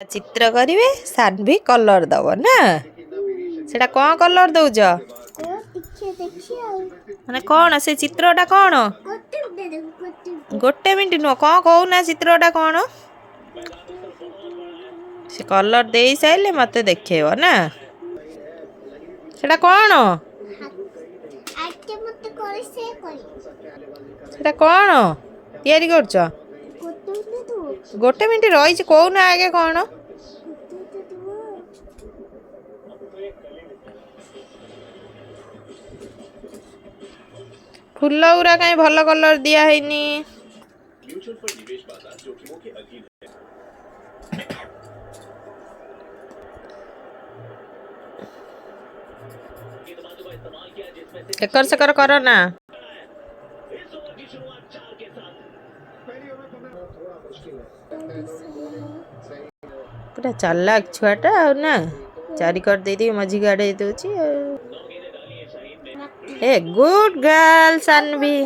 चित्र करिवे सानवी कलर दब ना सेटा कौन कलर दौज माने कौन से चित्रटा कौन गोटे मिनट नुह कौन कहूना चित्रटा कौन से कलर दे सारे मत देखेब ना सेटा कौन सेटा कौन तैयारी करछ गोटे मिनट रही कहूना आगे कौन फूल गुरा कहीं भल कलर दिया हैनी एकर सेकर करो ना पूरा चालाक छुआटा ना चारि कर दे दी मझी गाड़े दउची ए गुड गर्ल सानवी।